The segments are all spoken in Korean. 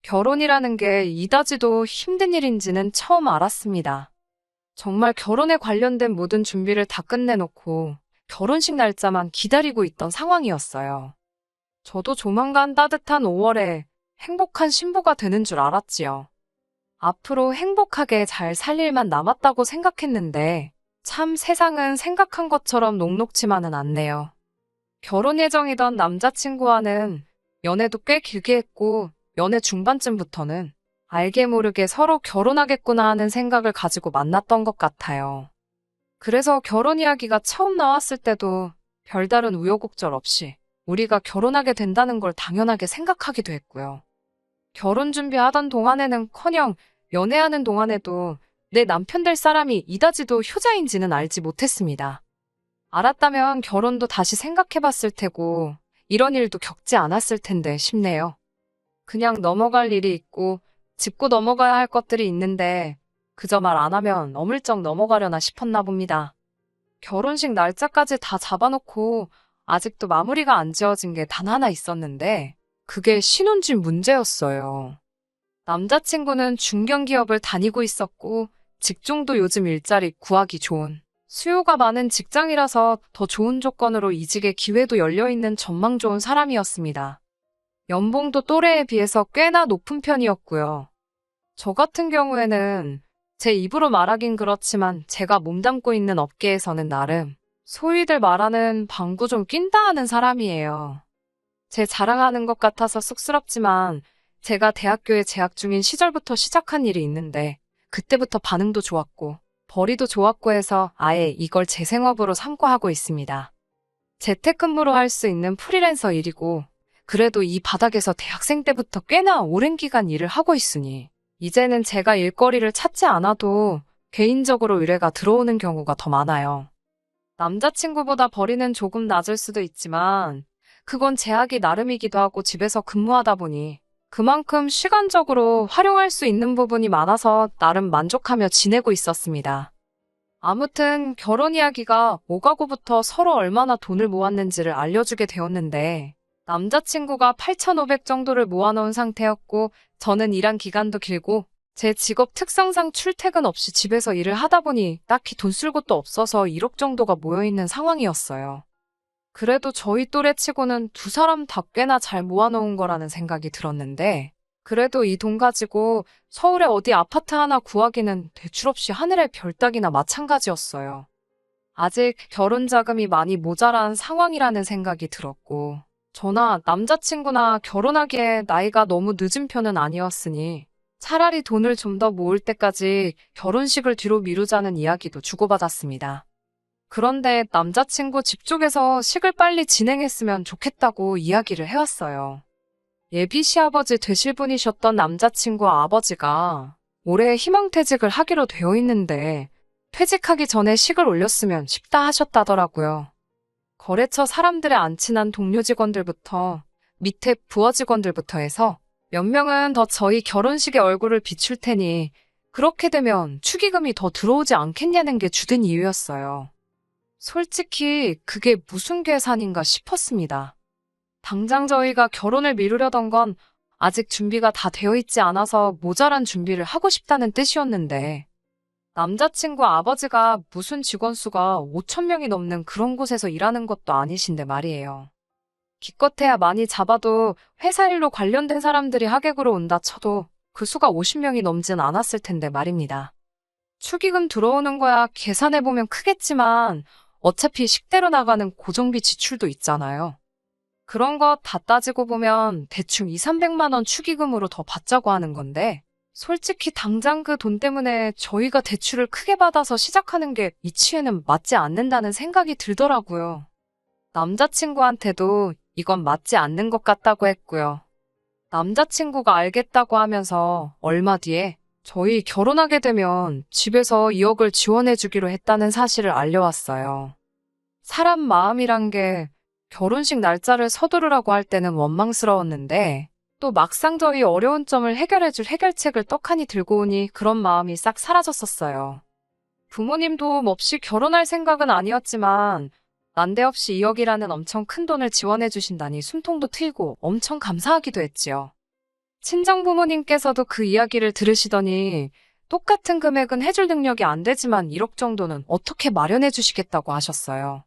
결혼이라는 게 이다지도 힘든 일인지는 처음 알았습니다. 정말 결혼에 관련된 모든 준비를 다 끝내놓고 결혼식 날짜만 기다리고 있던 상황이었어요. 저도 조만간 따뜻한 5월에 행복한 신부가 되는 줄 알았지요. 앞으로 행복하게 잘 살 일만 남았다고 생각했는데 참 세상은 생각한 것처럼 녹록지만은 않네요. 결혼 예정이던 남자친구와는 연애도 꽤 길게 했고 연애 중반쯤부터는 알게 모르게 서로 결혼하겠구나 하는 생각을 가지고 만났던 것 같아요. 그래서 결혼 이야기가 처음 나왔을 때도 별다른 우여곡절 없이 우리가 결혼하게 된다는 걸 당연하게 생각하기도 했고요. 결혼 준비하던 동안에는커녕 연애하는 동안에도 내 남편 될 사람이 이다지도 효자인지는 알지 못했습니다. 알았다면 결혼도 다시 생각해봤을 테고 이런 일도 겪지 않았을 텐데 싶네요. 그냥 넘어갈 일이 있고 짚고 넘어가야 할 것들이 있는데 그저 말 안 하면 어물쩍 넘어가려나 싶었나 봅니다. 결혼식 날짜까지 다 잡아놓고 아직도 마무리가 안 지어진 게 단 하나 있었는데 그게 신혼집 문제였어요. 남자친구는 중견기업을 다니고 있었고 직종도 요즘 일자리 구하기 좋은 수요가 많은 직장이라서 더 좋은 조건으로 이직의 기회도 열려있는 전망 좋은 사람이었습니다. 연봉도 또래에 비해서 꽤나 높은 편이었고요. 저 같은 경우에는 제 입으로 말하긴 그렇지만 제가 몸담고 있는 업계에서는 나름 소위들 말하는 방구 좀 낀다 하는 사람이에요. 제 자랑하는 것 같아서 쑥스럽지만 제가 대학교에 재학 중인 시절부터 시작한 일이 있는데 그때부터 반응도 좋았고 벌이도 좋았고 해서 아예 이걸 제 생업으로 삼고 하고 있습니다. 재택근무로 할 수 있는 프리랜서 일이고 그래도 이 바닥에서 대학생 때부터 꽤나 오랜 기간 일을 하고 있으니 이제는 제가 일거리를 찾지 않아도 개인적으로 의뢰가 들어오는 경우가 더 많아요. 남자친구보다 벌이는 조금 낮을 수도 있지만 그건 제약이 나름이기도 하고 집에서 근무하다 보니 그만큼 시간적으로 활용할 수 있는 부분이 많아서 나름 만족하며 지내고 있었습니다. 아무튼 결혼 이야기가 오가고부터 서로 얼마나 돈을 모았는지를 알려주게 되었는데 남자친구가 8,500 정도를 모아놓은 상태였고 저는 일한 기간도 길고 제 직업 특성상 출퇴근 없이 집에서 일을 하다 보니 딱히 돈 쓸 곳도 없어서 1억 정도가 모여있는 상황이었어요. 그래도 저희 또래치고는 두 사람 다 꽤나 잘 모아놓은 거라는 생각이 들었는데 그래도 이 돈 가지고 서울에 어디 아파트 하나 구하기는 대출 없이 하늘의 별 따기나 마찬가지였어요. 아직 결혼 자금이 많이 모자란 상황이라는 생각이 들었고 저나 남자친구나 결혼하기에 나이가 너무 늦은 편은 아니었으니 차라리 돈을 좀 더 모을 때까지 결혼식을 뒤로 미루자는 이야기도 주고받았습니다. 그런데 남자친구 집 쪽에서 식을 빨리 진행했으면 좋겠다고 이야기를 해왔어요. 예비 시아버지 되실 분이셨던 남자친구 아버지가 올해 희망퇴직을 하기로 되어 있는데 퇴직하기 전에 식을 올렸으면 쉽다 하셨다더라고요. 거래처 사람들의 안 친한 동료 직원들부터 밑에 부하 직원들부터 해서 몇 명은 더 저희 결혼식에 얼굴을 비출 테니 그렇게 되면 축의금이 더 들어오지 않겠냐는 게 주된 이유였어요. 솔직히 그게 무슨 계산인가 싶었습니다. 당장 저희가 결혼을 미루려던 건 아직 준비가 다 되어 있지 않아서 모자란 준비를 하고 싶다는 뜻이었는데 남자친구 아버지가 무슨 직원 수가 5,000명이 넘는 그런 곳에서 일하는 것도 아니신데 말이에요. 기껏해야 많이 잡아도 회사 일로 관련된 사람들이 하객으로 온다 쳐도 그 수가 50명이 넘진 않았을 텐데 말입니다. 축의금 들어오는 거야 계산해보면 크겠지만 어차피 식대로 나가는 고정비 지출도 있잖아요. 그런 거 다 따지고 보면 대충 2,300만 원 축의금으로 더 받자고 하는 건데 솔직히 당장 그 돈 때문에 저희가 대출을 크게 받아서 시작하는 게 이치에는 맞지 않는다는 생각이 들더라고요. 남자친구한테도 이건 맞지 않는 것 같다고 했고요. 남자친구가 알겠다고 하면서 얼마 뒤에 저희 결혼하게 되면 집에서 2억을 지원해주기로 했다는 사실을 알려왔어요. 사람 마음이란 게 결혼식 날짜를 서두르라고 할 때는 원망스러웠는데 또 막상 저희 어려운 점을 해결해줄 해결책을 떡하니 들고 오니 그런 마음이 싹 사라졌었어요. 부모님 도움 없이 결혼할 생각은 아니었지만 난데없이 2억이라는 엄청 큰 돈을 지원해 주신다니 숨통도 트이고 엄청 감사하기도 했지요. 친정 부모님께서도 그 이야기를 들으시더니 똑같은 금액은 해줄 능력이 안 되지만 1억 정도는 어떻게 마련해 주시겠다고 하셨어요.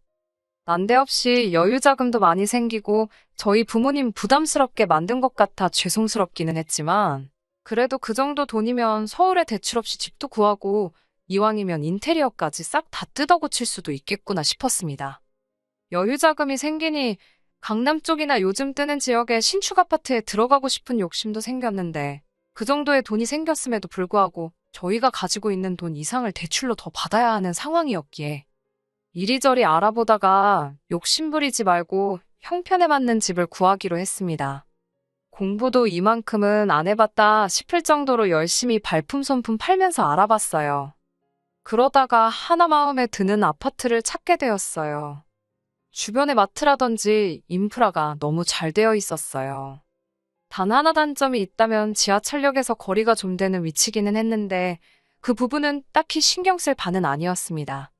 난데없이 여유 자금도 많이 생기고 저희 부모님 부담스럽게 만든 것 같아 죄송스럽기는 했지만 그래도 그 정도 돈이면 서울에 대출 없이 집도 구하고 이왕이면 인테리어까지 싹 다 뜯어고칠 수도 있겠구나 싶었습니다. 여유 자금이 생기니 강남 쪽이나 요즘 뜨는 지역의 신축 아파트에 들어가고 싶은 욕심도 생겼는데 그 정도의 돈이 생겼음에도 불구하고 저희가 가지고 있는 돈 이상을 대출로 더 받아야 하는 상황이었기에 이리저리 알아보다가 욕심부리지 말고 형편에 맞는 집을 구하기로 했습니다. 공부도 이만큼은 안 해봤다 싶을 정도로 열심히 발품손품 팔면서 알아봤어요. 그러다가 하나 마음에 드는 아파트를 찾게 되었어요. 주변에 마트라든지 인프라가 너무 잘 되어 있었어요. 단 하나 단점이 있다면 지하철역에서 거리가 좀 되는 위치기는 했는데 그 부분은 딱히 신경 쓸 바는 아니었습니다.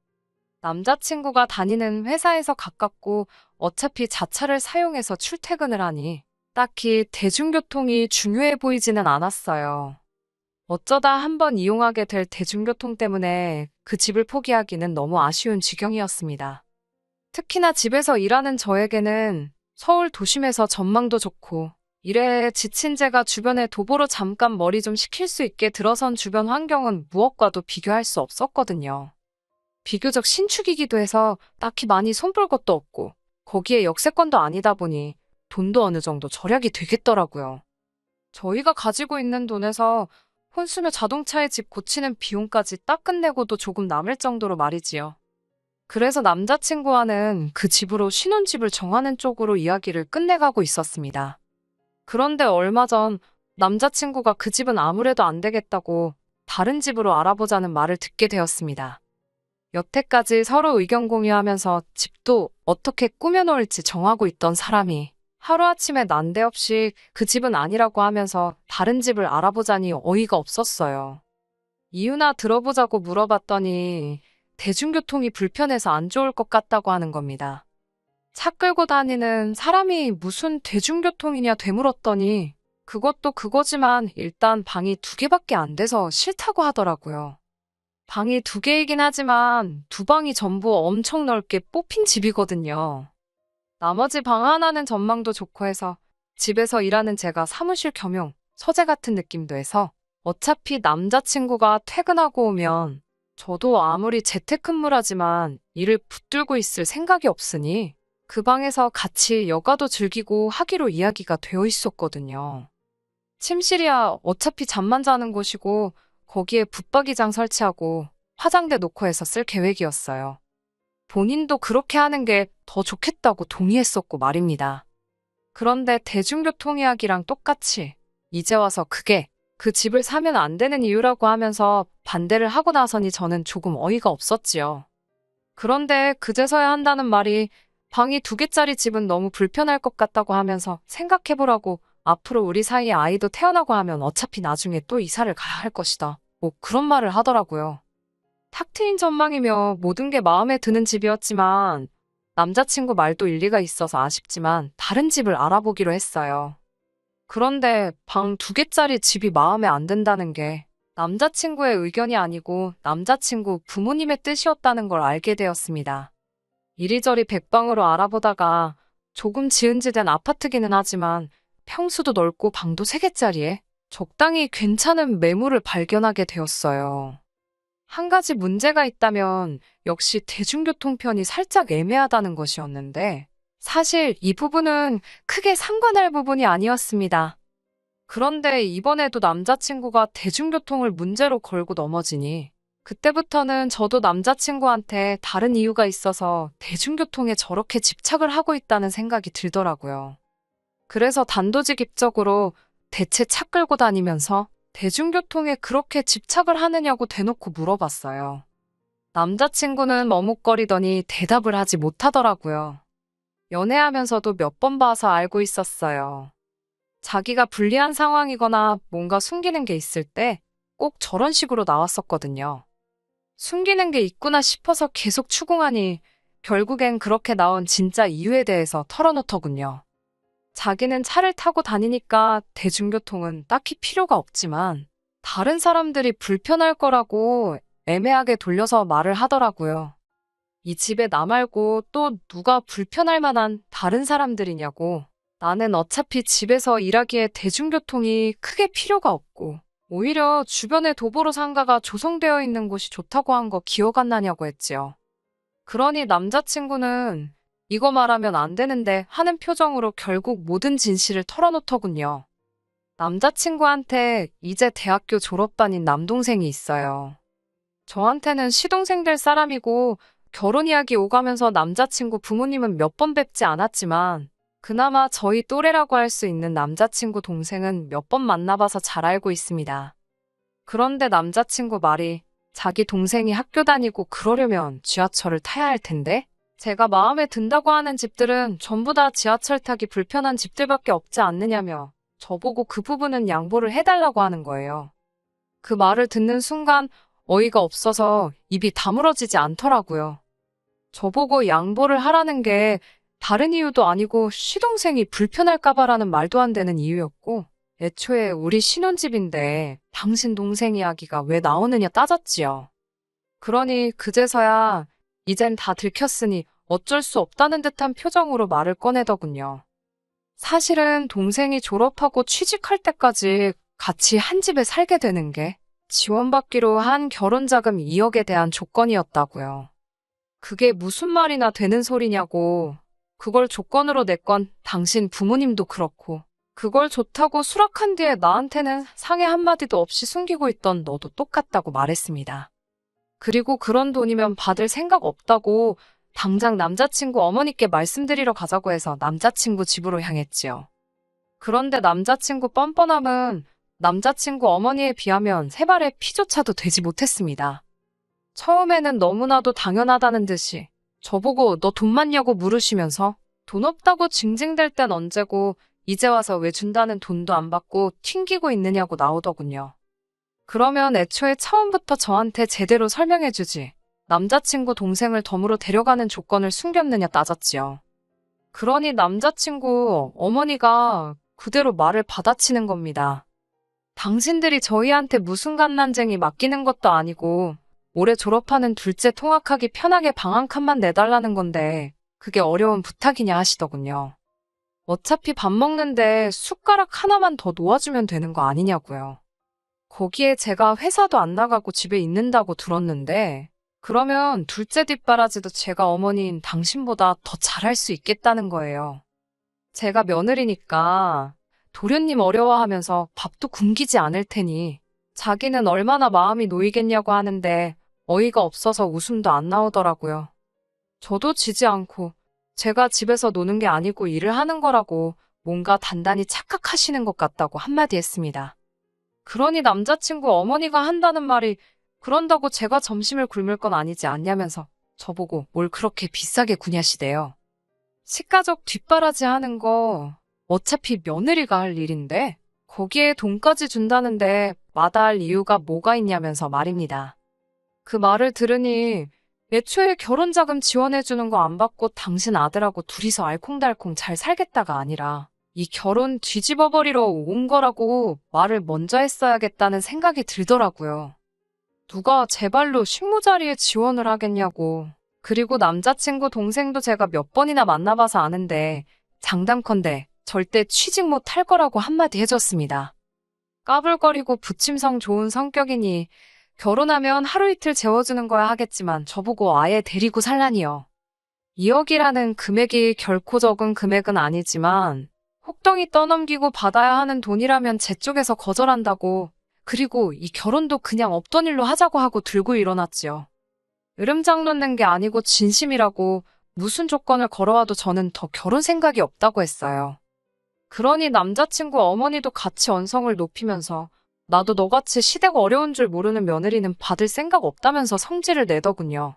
남자친구가 다니는 회사에서 가깝고 어차피 자차를 사용해서 출퇴근을 하니 딱히 대중교통이 중요해 보이지는 않았어요. 어쩌다 한번 이용하게 될 대중교통 때문에 그 집을 포기하기는 너무 아쉬운 지경이었습니다. 특히나 집에서 일하는 저에게는 서울 도심에서 전망도 좋고 일에 지친 제가 주변에 도보로 잠깐 머리 좀 식힐 수 있게 들어선 주변 환경은 무엇과도 비교할 수 없었거든요. 비교적 신축이기도 해서 딱히 많이 손볼 것도 없고 거기에 역세권도 아니다 보니 돈도 어느 정도 절약이 되겠더라고요. 저희가 가지고 있는 돈에서 혼수며 자동차의 집 고치는 비용까지 딱 끝내고도 조금 남을 정도로 말이지요. 그래서 남자친구와는 그 집으로 신혼집을 정하는 쪽으로 이야기를 끝내가고 있었습니다. 그런데 얼마 전 남자친구가 그 집은 아무래도 안 되겠다고 다른 집으로 알아보자는 말을 듣게 되었습니다. 여태까지 서로 의견 공유하면서 집도 어떻게 꾸며놓을지 정하고 있던 사람이 하루아침에 난데없이 그 집은 아니라고 하면서 다른 집을 알아보자니 어이가 없었어요. 이유나 들어보자고 물어봤더니 대중교통이 불편해서 안 좋을 것 같다고 하는 겁니다. 차 끌고 다니는 사람이 무슨 대중교통이냐 되물었더니 그것도 그거지만 일단 방이 2개밖에 안 돼서 싫다고 하더라고요. 방이 2개이긴 하지만 2방이 전부 엄청 넓게 뽑힌 집이거든요. 나머지 방 하나는 전망도 좋고 해서 집에서 일하는 제가 사무실 겸용 서재 같은 느낌도 해서 어차피 남자친구가 퇴근하고 오면 저도 아무리 재택근무라지만 일을 붙들고 있을 생각이 없으니 그 방에서 같이 여가도 즐기고 하기로 이야기가 되어 있었거든요. 침실이야 어차피 잠만 자는 곳이고 거기에 붙박이장 설치하고 화장대 놓고 해서 쓸 계획이었어요. 본인도 그렇게 하는 게 더 좋겠다고 동의했었고 말입니다. 그런데 대중교통 이야기랑 똑같이 이제 와서 그게 그 집을 사면 안 되는 이유라고 하면서 반대를 하고 나서니 저는 조금 어이가 없었지요. 그런데 그제서야 한다는 말이 방이 2개짜리 집은 너무 불편할 것 같다고 하면서 생각해보라고 앞으로 우리 사이에 아이도 태어나고 하면 어차피 나중에 또 이사를 가야 할 것이다. 뭐 그런 말을 하더라고요. 탁 트인 전망이며 모든 게 마음에 드는 집이었지만 남자친구 말도 일리가 있어서 아쉽지만 다른 집을 알아보기로 했어요. 그런데 방 2개짜리 집이 마음에 안 든다는 게 남자친구의 의견이 아니고 남자친구 부모님의 뜻이었다는 걸 알게 되었습니다. 이리저리 백방으로 알아보다가 조금 지은지된 아파트기는 하지만 평수도 넓고 방도 3개짜리에 적당히 괜찮은 매물을 발견하게 되었어요. 한 가지 문제가 있다면 역시 대중교통편이 살짝 애매하다는 것이었는데 사실 이 부분은 크게 상관할 부분이 아니었습니다. 그런데 이번에도 남자친구가 대중교통을 문제로 걸고 넘어지니 그때부터는 저도 남자친구한테 다른 이유가 있어서 대중교통에 저렇게 집착을 하고 있다는 생각이 들더라고요. 그래서 단도직입적으로 대체 차 끌고 다니면서 대중교통에 그렇게 집착을 하느냐고 대놓고 물어봤어요. 남자친구는 머뭇거리더니 대답을 하지 못하더라고요. 연애하면서도 몇 번 봐서 알고 있었어요. 자기가 불리한 상황이거나 뭔가 숨기는 게 있을 때 꼭 저런 식으로 나왔었거든요. 숨기는 게 있구나 싶어서 계속 추궁하니 결국엔 그렇게 나온 진짜 이유에 대해서 털어놓더군요. 자기는 차를 타고 다니니까 대중교통은 딱히 필요가 없지만 다른 사람들이 불편할 거라고 애매하게 돌려서 말을 하더라고요. 이 집에 나 말고 또 누가 불편할 만한 다른 사람들이냐고. 나는 어차피 집에서 일하기에 대중교통이 크게 필요가 없고 오히려 주변에 도보로 상가가 조성되어 있는 곳이 좋다고 한 거 기억 안 나냐고 했지요. 그러니 남자친구는 이거 말하면 안 되는데 하는 표정으로 결국 모든 진실을 털어놓더군요. 남자친구한테 이제 대학교 졸업반인 남동생이 있어요. 저한테는 시동생 될 사람이고 결혼 이야기 오가면서 남자친구 부모님은 몇 번 뵙지 않았지만 그나마 저희 또래라고 할 수 있는 남자친구 동생은 몇 번 만나봐서 잘 알고 있습니다. 그런데 남자친구 말이 자기 동생이 학교 다니고 그러려면 지하철을 타야 할 텐데 제가 마음에 든다고 하는 집들은 전부 다 지하철 타기 불편한 집들밖에 없지 않느냐며 저보고 그 부분은 양보를 해달라고 하는 거예요. 그 말을 듣는 순간 어이가 없어서 입이 다물어지지 않더라고요. 저보고 양보를 하라는 게 다른 이유도 아니고 시동생이 불편할까봐라는 말도 안 되는 이유였고 애초에 우리 신혼집인데 당신 동생 이야기가 왜 나오느냐 따졌지요. 그러니 그제서야 이젠 다 들켰으니 어쩔 수 없다는 듯한 표정으로 말을 꺼내더군요. 사실은 동생이 졸업하고 취직할 때까지 같이 한 집에 살게 되는 게 지원받기로 한 결혼자금 2억에 대한 조건이었다고요. 그게 무슨 말이나 되는 소리냐고. 그걸 조건으로 냈건 당신 부모님도 그렇고 그걸 좋다고 수락한 뒤에 나한테는 상해 한마디도 없이 숨기고 있던 너도 똑같다고 말했습니다. 그리고 그런 돈이면 받을 생각 없다고 당장 남자친구 어머니께 말씀드리러 가자고 해서 남자친구 집으로 향했지요. 그런데 남자친구 뻔뻔함은 남자친구 어머니에 비하면 세 발의 피조차도 되지 못했습니다. 처음에는 너무나도 당연하다는 듯이 저보고 너 돈 많냐고 물으시면서 돈 없다고 징징댈 땐 언제고 이제 와서 왜 준다는 돈도 안 받고 튕기고 있느냐고 나오더군요. 그러면 애초에 처음부터 저한테 제대로 설명해주지. 남자친구 동생을 덤으로 데려가는 조건을 숨겼느냐 따졌지요. 그러니 남자친구 어머니가 그대로 말을 받아치는 겁니다. 당신들이 저희한테 무슨 갓난쟁이 맡기는 것도 아니고 올해 졸업하는 둘째 통학하기 편하게 방 한 칸만 내달라는 건데 그게 어려운 부탁이냐 하시더군요. 어차피 밥 먹는데 숟가락 하나만 더 놓아주면 되는 거 아니냐고요. 거기에 제가 회사도 안 나가고 집에 있는다고 들었는데 그러면 둘째 뒷바라지도 제가 어머니인 당신보다 더 잘할 수 있겠다는 거예요. 제가 며느리니까 도련님 어려워하면서 밥도 굶기지 않을 테니 자기는 얼마나 마음이 놓이겠냐고 하는데 어이가 없어서 웃음도 안 나오더라고요. 저도 지지 않고 제가 집에서 노는 게 아니고 일을 하는 거라고 뭔가 단단히 착각하시는 것 같다고 한마디 했습니다. 그러니 남자친구 어머니가 한다는 말이 그런다고 제가 점심을 굶을 건 아니지 않냐면서 저보고 뭘 그렇게 비싸게 구냐시대요. 식가족 뒷바라지 하는 거 어차피 며느리가 할 일인데 거기에 돈까지 준다는데 마다할 이유가 뭐가 있냐면서 말입니다. 그 말을 들으니 애초에 결혼자금 지원해주는 거 안 받고 당신 아들하고 둘이서 알콩달콩 잘 살겠다가 아니라 이 결혼 뒤집어버리러 온 거라고 말을 먼저 했어야겠다는 생각이 들더라고요. 누가 제 발로 식모자리에 지원을 하겠냐고. 그리고 남자친구 동생도 제가 몇 번이나 만나봐서 아는데 장담컨대 절대 취직 못 할 거라고 한마디 해줬습니다. 까불거리고 부침성 좋은 성격이니 결혼하면 하루 이틀 재워주는 거야 하겠지만 저보고 아예 데리고 살라니요. 2억이라는 금액이 결코 적은 금액은 아니지만 혹덩이 떠넘기고 받아야 하는 돈이라면 제 쪽에서 거절한다고. 그리고 이 결혼도 그냥 없던 일로 하자고 하고 들고 일어났지요. 으름장 놓는 게 아니고 진심이라고 무슨 조건을 걸어와도 저는 더 결혼 생각이 없다고 했어요. 그러니 남자친구 어머니도 같이 언성을 높이면서 나도 너같이 시대가 어려운 줄 모르는 며느리는 받을 생각 없다면서 성질을 내더군요.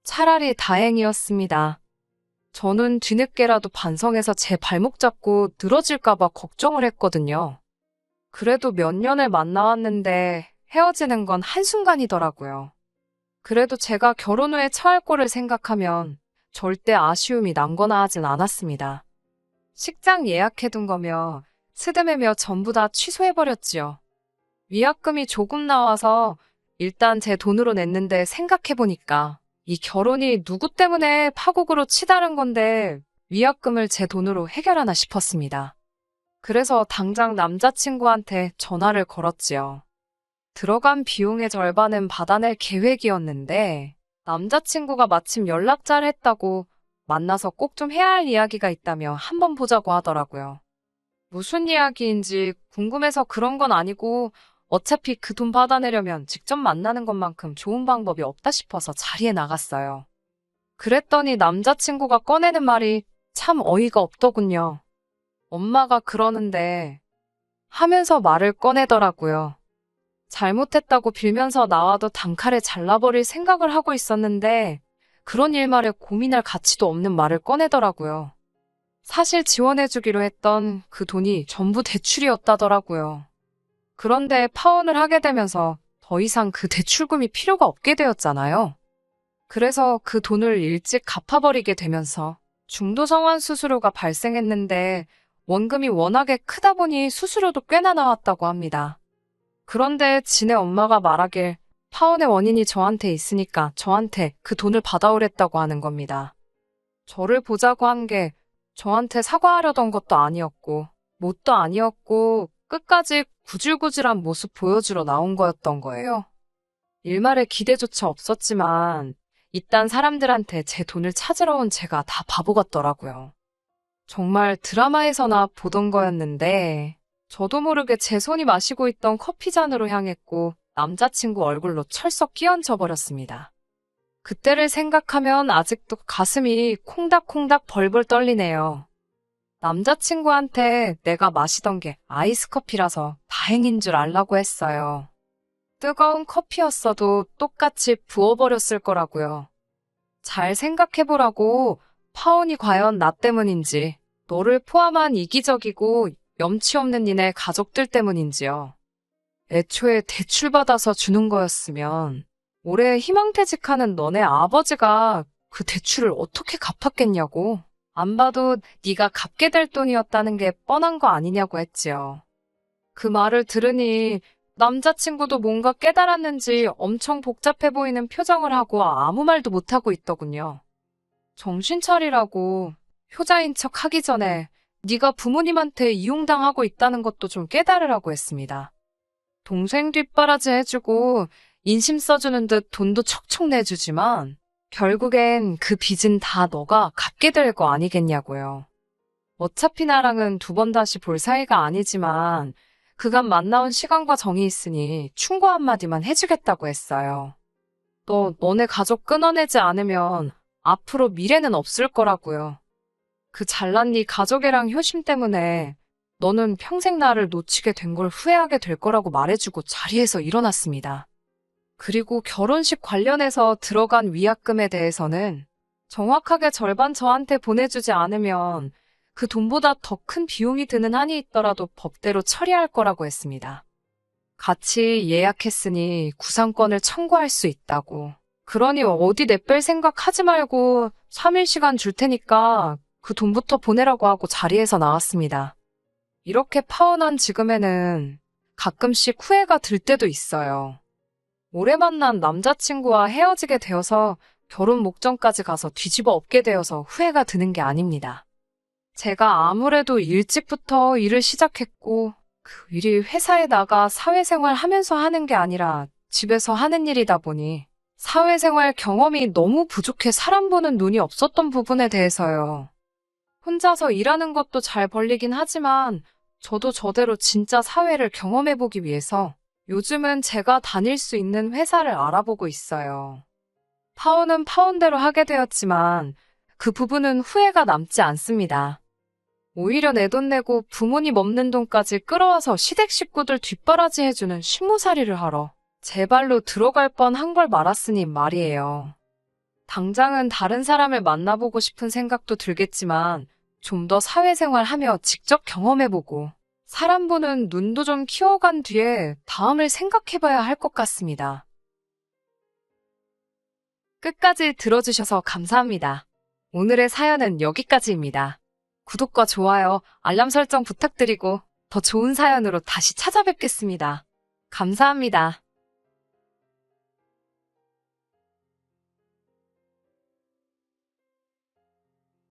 차라리 다행이었습니다. 저는 뒤늦게라도 반성해서 제 발목 잡고 늘어질까봐 걱정을 했거든요. 그래도 몇 년을 만나왔는데 헤어지는 건 한순간이더라고요. 그래도 제가 결혼 후에 처할 거를 생각하면 절대 아쉬움이 남거나 하진 않았습니다. 식장 예약해둔 거며 스드메며 전부 다 취소해버렸지요. 위약금이 조금 나와서 일단 제 돈으로 냈는데 생각해보니까 이 결혼이 누구 때문에 파국으로 치달은 건데 위약금을 제 돈으로 해결하나 싶었습니다. 그래서 당장 남자친구한테 전화를 걸었지요. 들어간 비용의 절반은 받아낼 계획이었는데 남자친구가 마침 연락잘 했다고 만나서 꼭 좀 해야 할 이야기가 있다며 한번 보자고 하더라고요. 무슨 이야기인지 궁금해서 그런 건 아니고 어차피 그 돈 받아내려면 직접 만나는 것만큼 좋은 방법이 없다 싶어서 자리에 나갔어요. 그랬더니 남자친구가 꺼내는 말이 참 어이가 없더군요. 엄마가 그러는데 하면서 말을 꺼내더라고요. 잘못했다고 빌면서 나와도 단칼에 잘라버릴 생각을 하고 있었는데 그런 일말에 고민할 가치도 없는 말을 꺼내더라고요. 사실 지원해주기로 했던 그 돈이 전부 대출이었다더라고요. 그런데 파혼을 하게 되면서 더 이상 그 대출금이 필요가 없게 되었잖아요. 그래서 그 돈을 일찍 갚아버리게 되면서 중도성환 수수료가 발생했는데 원금이 워낙에 크다 보니 수수료도 꽤나 나왔다고 합니다. 그런데 지네 엄마가 말하길 파혼의 원인이 저한테 있으니까 저한테 그 돈을 받아오랬다고 하는 겁니다. 저를 보자고 한 게 저한테 사과하려던 것도 아니었고 뭣도 아니었고 끝까지 구질구질한 모습 보여주러 나온 거였던 거예요. 일말의 기대조차 없었지만 이딴 사람들한테 제 돈을 찾으러 온 제가 다 바보 같더라고요. 정말 드라마에서나 보던 거였는데 저도 모르게 제 손이 마시고 있던 커피잔으로 향했고 남자친구 얼굴로 철썩 끼얹어 버렸습니다. 그때를 생각하면 아직도 가슴이 콩닥콩닥 벌벌 떨리네요. 남자친구한테 내가 마시던 게 아이스 커피라서 다행인 줄 알라고 했어요. 뜨거운 커피였어도 똑같이 부어버렸을 거라고요. 잘 생각해보라고. 파혼이 과연 나 때문인지, 너를 포함한 이기적이고 염치 없는 니네 가족들 때문인지요. 애초에 대출받아서 주는 거였으면 올해 희망퇴직하는 너네 아버지가 그 대출을 어떻게 갚았겠냐고. 안 봐도 네가 갚게 될 돈이었다는 게 뻔한 거 아니냐고 했지요. 그 말을 들으니 남자친구도 뭔가 깨달았는지 엄청 복잡해 보이는 표정을 하고 아무 말도 못하고 있더군요. 정신 차리라고. 효자인 척 하기 전에 네가 부모님한테 이용당하고 있다는 것도 좀 깨달으라고 했습니다. 동생 뒷바라지 해주고 인심 써주는 듯 돈도 척척 내주지만 결국엔 그 빚은 다 너가 갚게 될 거 아니겠냐고요. 어차피 나랑은 두 번 다시 볼 사이가 아니지만 그간 만나온 시간과 정이 있으니 충고 한마디만 해주겠다고 했어요. 너네 가족 끊어내지 않으면 앞으로 미래는 없을 거라고요. 그 잘난 네 가족애랑 효심 때문에 너는 평생 나를 놓치게 된 걸 후회하게 될 거라고 말해주고 자리에서 일어났습니다. 그리고 결혼식 관련해서 들어간 위약금에 대해서는 정확하게 절반 저한테 보내주지 않으면 그 돈보다 더 큰 비용이 드는 한이 있더라도 법대로 처리할 거라고 했습니다. 같이 예약했으니 구상권을 청구할 수 있다고. 그러니 어디 내뺄 생각 하지 말고 3일 시간 줄 테니까 그 돈부터 보내라고 하고 자리에서 나왔습니다. 이렇게 파혼한 지금에는 가끔씩 후회가 들 때도 있어요. 오래 만난 남자친구와 헤어지게 되어서 결혼 목전까지 가서 뒤집어 엎게 되어서 후회가 드는 게 아닙니다. 제가 아무래도 일찍부터 일을 시작했고 그 일이 회사에 나가 사회생활 하면서 하는 게 아니라 집에서 하는 일이다 보니 사회생활 경험이 너무 부족해 사람 보는 눈이 없었던 부분에 대해서요. 혼자서 일하는 것도 잘 벌리긴 하지만 저도 저대로 진짜 사회를 경험해보기 위해서 요즘은 제가 다닐 수 있는 회사를 알아보고 있어요. 파혼은 파혼대로 하게 되었지만 그 부분은 후회가 남지 않습니다. 오히려 내 돈 내고 부모님 없는 돈까지 끌어와서 시댁 식구들 뒷바라지 해주는 식모살이를 하러 제 발로 들어갈 뻔한 걸 말았으니 말이에요. 당장은 다른 사람을 만나보고 싶은 생각도 들겠지만 좀 더 사회생활 하며 직접 경험해보고 사람 보는 눈도 좀 키워간 뒤에 다음을 생각해봐야 할 것 같습니다. 끝까지 들어주셔서 감사합니다. 오늘의 사연은 여기까지입니다. 구독과 좋아요, 알람 설정 부탁드리고 더 좋은 사연으로 다시 찾아뵙겠습니다. 감사합니다.